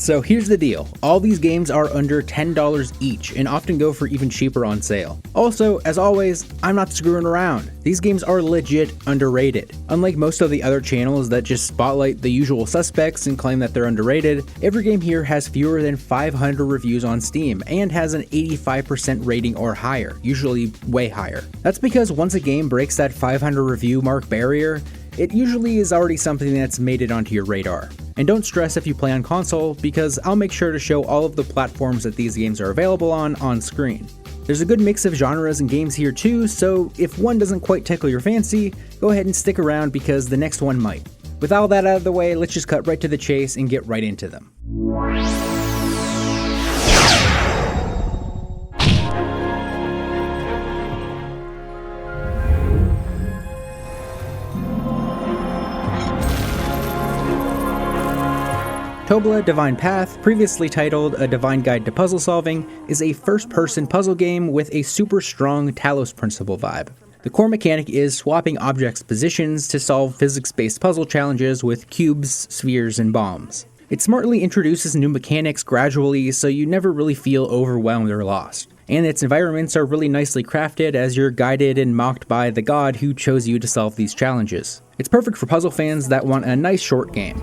So here's the deal, all these games are under $10 each and often go for even cheaper on sale. Also, as always, I'm not screwing around. These games are legit underrated. Unlike most of the other channels that just spotlight the usual suspects and claim that they're underrated, every game here has fewer than 500 reviews on Steam and has an 85% rating or higher, usually way higher. That's because once a game breaks that 500 review mark barrier, it usually is already something that's made it onto your radar. And don't stress if you play on console, because I'll make sure to show all of the platforms that these games are available on screen. There's a good mix of genres and games here too, so if one doesn't quite tickle your fancy, go ahead and stick around because the next one might. With all that out of the way, let's just cut right to the chase and get right into them. Tobla Divine Path, previously titled A Divine Guide to Puzzle Solving, is a first-person puzzle game with a super strong Talos Principle vibe. The core mechanic is swapping objects' positions to solve physics-based puzzle challenges with cubes, spheres, and bombs. It smartly introduces new mechanics gradually so you never really feel overwhelmed or lost. And its environments are really nicely crafted as you're guided and mocked by the god who chose you to solve these challenges. It's perfect for puzzle fans that want a nice short game.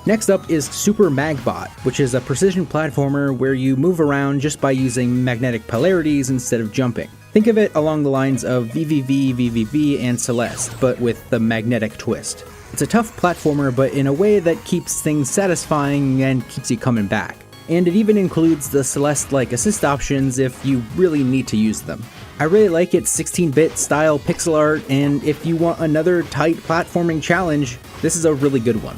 Next up is Super Magbot, which is a precision platformer where you move around just by using magnetic polarities instead of jumping. Think of it along the lines of VVV, VVV, and Celeste, but with the magnetic twist. It's a tough platformer, but in a way that keeps things satisfying and keeps you coming back. And it even includes the Celeste-like assist options if you really need to use them. I really like its 16-bit style pixel art, and if you want another tight platforming challenge, this is a really good one.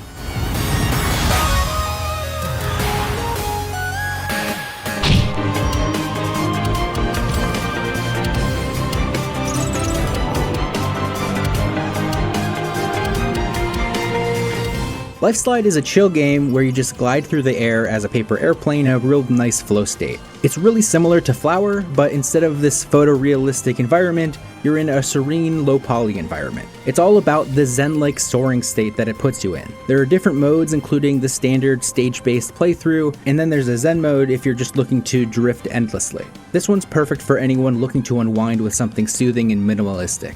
Lifeslide is a chill game where you just glide through the air as a paper airplane in a real nice flow state. It's really similar to Flower, but instead of this photorealistic environment, you're in a serene, low-poly environment. It's all about the zen-like soaring state that it puts you in. There are different modes, including the standard stage-based playthrough, and then there's a zen mode if you're just looking to drift endlessly. This one's perfect for anyone looking to unwind with something soothing and minimalistic.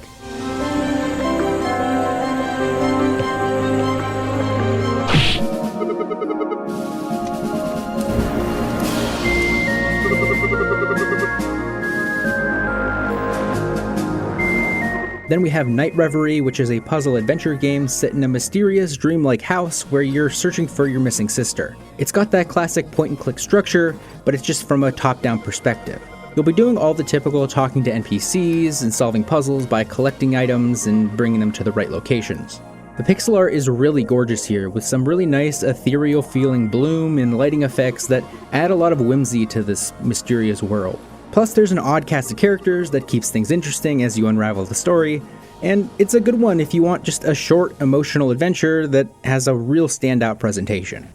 Then we have Night Reverie, which is a puzzle adventure game set in a mysterious dreamlike house where you're searching for your missing sister. It's got that classic point-and-click structure, but it's just from a top-down perspective. You'll be doing all the typical talking to NPCs and solving puzzles by collecting items and bringing them to the right locations. The pixel art is really gorgeous here, with some really nice ethereal feeling bloom and lighting effects that add a lot of whimsy to this mysterious world. Plus, there's an odd cast of characters that keeps things interesting as you unravel the story, and it's a good one if you want just a short, emotional adventure that has a real standout presentation.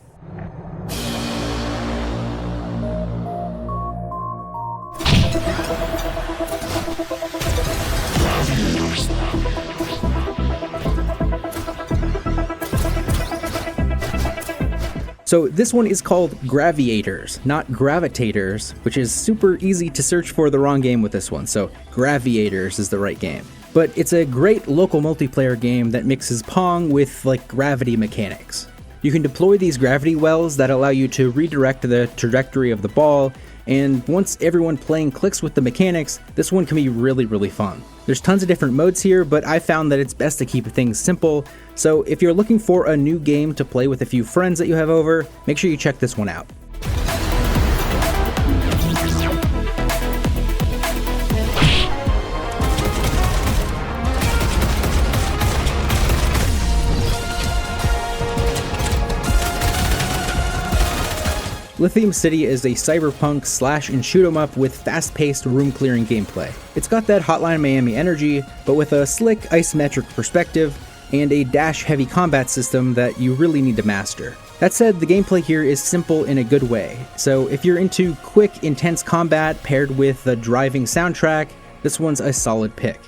So this one is called Graviators, not Gravitators, which is super easy to search for the wrong game with this one, so Graviators is the right game. But it's a great local multiplayer game that mixes Pong with like gravity mechanics. You can deploy these gravity wells that allow you to redirect the trajectory of the ball, and once everyone playing clicks with the mechanics, this one can be really fun. There's tons of different modes here, but I found that it's best to keep things simple, so if you're looking for a new game to play with a few friends that you have over, make sure you check this one out. Lithium City is a cyberpunk slash and shoot 'em up with fast-paced room-clearing gameplay. It's got that Hotline Miami energy, but with a slick isometric perspective and a dash-heavy combat system that you really need to master. That said, the gameplay here is simple in a good way, so if you're into quick, intense combat paired with a driving soundtrack, this one's a solid pick.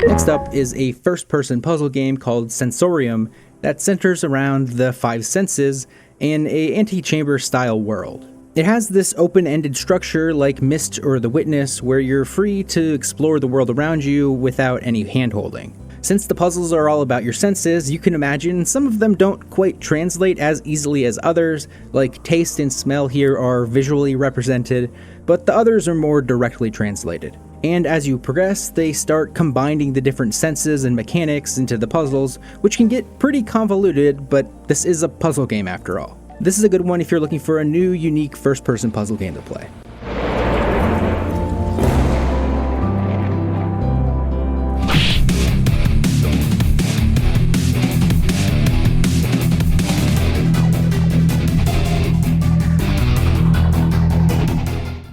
Next up is a first-person puzzle game called Sensorium that centers around the five senses in an antechamber style world. It has this open-ended structure like Myst or The Witness where you're free to explore the world around you without any hand-holding. Since the puzzles are all about your senses, you can imagine some of them don't quite translate as easily as others, like taste and smell here are visually represented, but the others are more directly translated. And as you progress, they start combining the different senses and mechanics into the puzzles, which can get pretty convoluted, but this is a puzzle game after all. This is a good one if you're looking for a new, unique first-person puzzle game to play.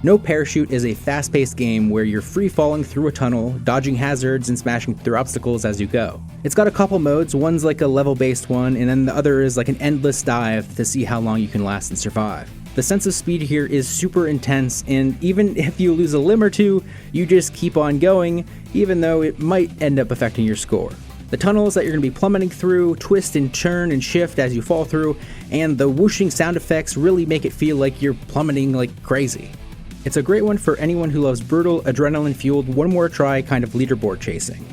No Parachute is a fast-paced game where you're free-falling through a tunnel, dodging hazards, and smashing through obstacles as you go. It's got a couple modes, one's like a level-based one, and then the other is like an endless dive to see how long you can last and survive. The sense of speed here is super intense, and even if you lose a limb or two, you just keep on going, even though it might end up affecting your score. The tunnels that you're going to be plummeting through twist and turn and shift as you fall through, and the whooshing sound effects really make it feel like you're plummeting like crazy. It's a great one for anyone who loves brutal, adrenaline-fueled, one more try kind of leaderboard chasing.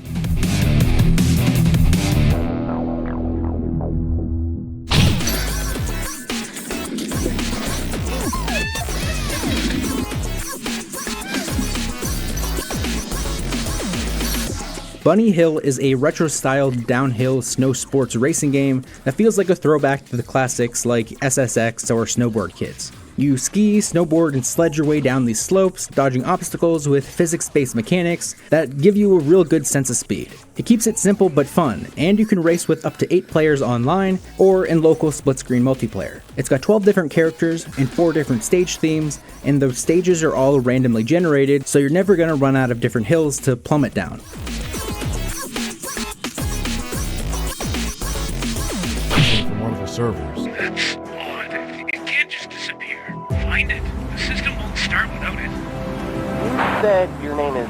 Bunny Hill is a retro-styled downhill snow sports racing game that feels like a throwback to the classics like SSX or Snowboard Kids. You ski, snowboard, and sled your way down these slopes, dodging obstacles with physics-based mechanics that give you a real good sense of speed. It keeps it simple but fun, and you can race with up to 8 players online or in local split-screen multiplayer. It's got 12 different characters and 4 different stage themes, and the stages are all randomly generated, so you're never going to run out of different hills to plummet down. From one of the servers. That's odd. It can't just disappear. Find it. The system won't start without it. You said your name is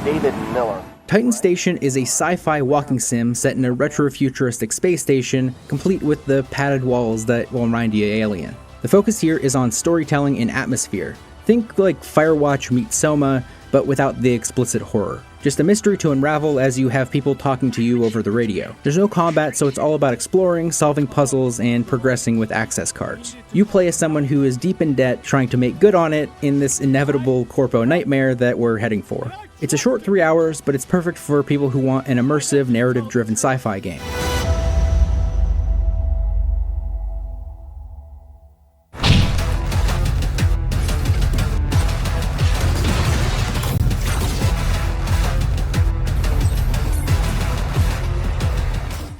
David Miller. Titan Station is a sci-fi walking sim set in a retro-futuristic space station, complete with the padded walls that will remind you of Alien. The focus here is on storytelling and atmosphere. Think like Firewatch meets Soma, but without the explicit horror. Just a mystery to unravel as you have people talking to you over the radio. There's no combat, so it's all about exploring, solving puzzles, and progressing with access cards. You play as someone who is deep in debt, trying to make good on it in this inevitable corpo nightmare that we're heading for. It's a short 3 hours, but it's perfect for people who want an immersive, narrative-driven sci-fi game.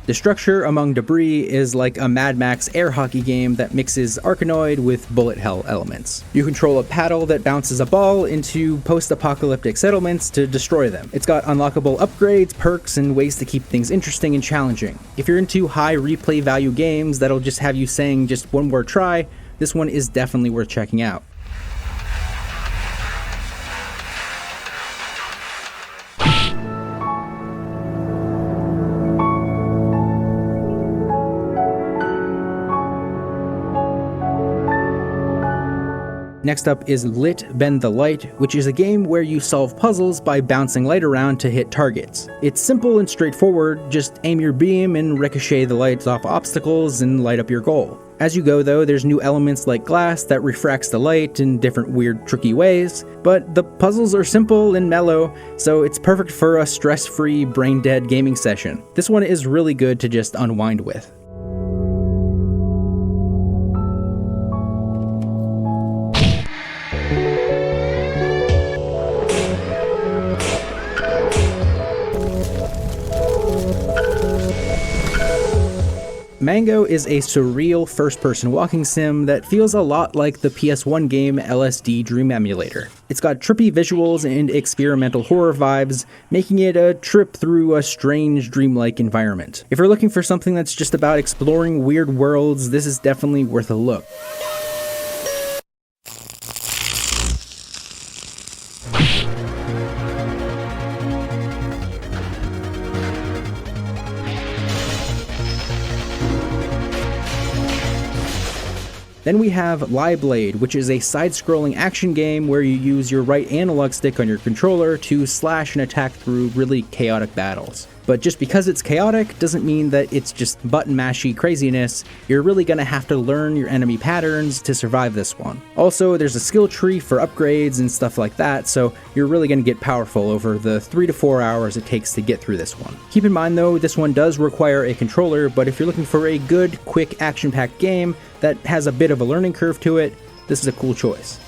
DESTRUCTURE Among Debris is like a Mad Max air hockey game that mixes Arkanoid with bullet hell elements. You control a paddle that bounces a ball into post-apocalyptic settlements to destroy them. It's got unlockable upgrades, perks, and ways to keep things interesting and challenging. If you're into high replay value games that'll just have you saying just one more try, this one is definitely worth checking out. Next up is Lit Bend the Light, which is a game where you solve puzzles by bouncing light around to hit targets. It's simple and straightforward, just aim your beam and ricochet the lights off obstacles and light up your goal. As you go though, there's new elements like glass that refracts the light in different weird tricky ways, but the puzzles are simple and mellow, so it's perfect for a stress-free, brain-dead gaming session. This one is really good to just unwind with. Mango is a surreal first-person walking sim that feels a lot like the PS1 game LSD Dream Emulator. It's got trippy visuals and experimental horror vibes, making it a trip through a strange dreamlike environment. If you're looking for something that's just about exploring weird worlds, this is definitely worth a look. Then we have Liblade, which is a side-scrolling action game where you use your right analog stick on your controller to slash and attack through really chaotic battles. But just because it's chaotic doesn't mean that it's just button-mashy craziness. You're really gonna have to learn your enemy patterns to survive this one. Also, there's a skill tree for upgrades and stuff like that, so you're really gonna get powerful over the 3 to 4 hours it takes to get through this one. Keep in mind though, this one does require a controller, but if you're looking for a good, quick, action-packed game that has a bit of a learning curve to it, this is a cool choice.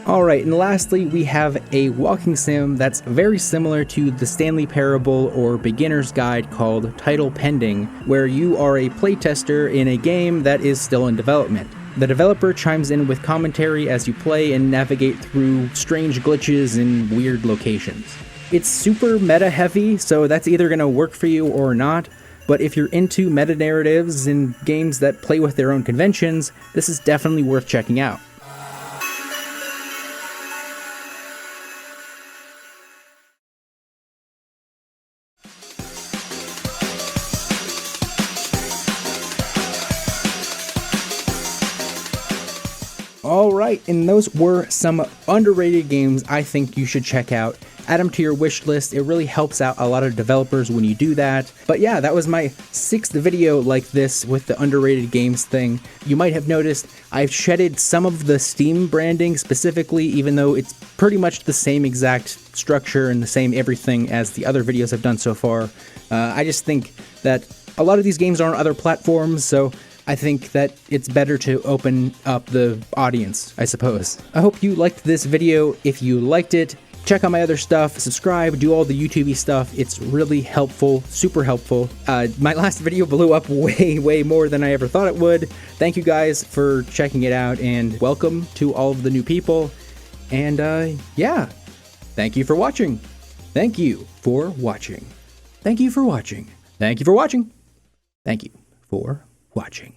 Alright, and lastly, we have a walking sim that's very similar to the Stanley Parable or Beginner's Guide called Title Pending, where you are a playtester in a game that is still in development. The developer chimes in with commentary as you play and navigate through strange glitches in weird locations. It's super meta-heavy, so that's either going to work for you or not, but if you're into meta-narratives and games that play with their own conventions, this is definitely worth checking out. Alright, and those were some underrated games I think you should check out. Add them to your wish list. It really helps out a lot of developers when you do that. But yeah, that was my 6th video like this with the underrated games thing. You might have noticed I've shedded some of the Steam branding specifically, even though it's pretty much the same exact structure and the same everything as the other videos I've done so far. I just think that a lot of these games are on other platforms, so I think that it's better to open up the audience, I suppose. I hope you liked this video. If you liked it, check out my other stuff, subscribe, do all the YouTube-y stuff. It's really helpful, super helpful. My last video blew up way more than I ever thought it would. Thank you guys for checking it out, and welcome to all of the new people. And yeah, thank you for watching. Thank you for watching. Thank you for watching. Thank you for watching. Thank you for watching.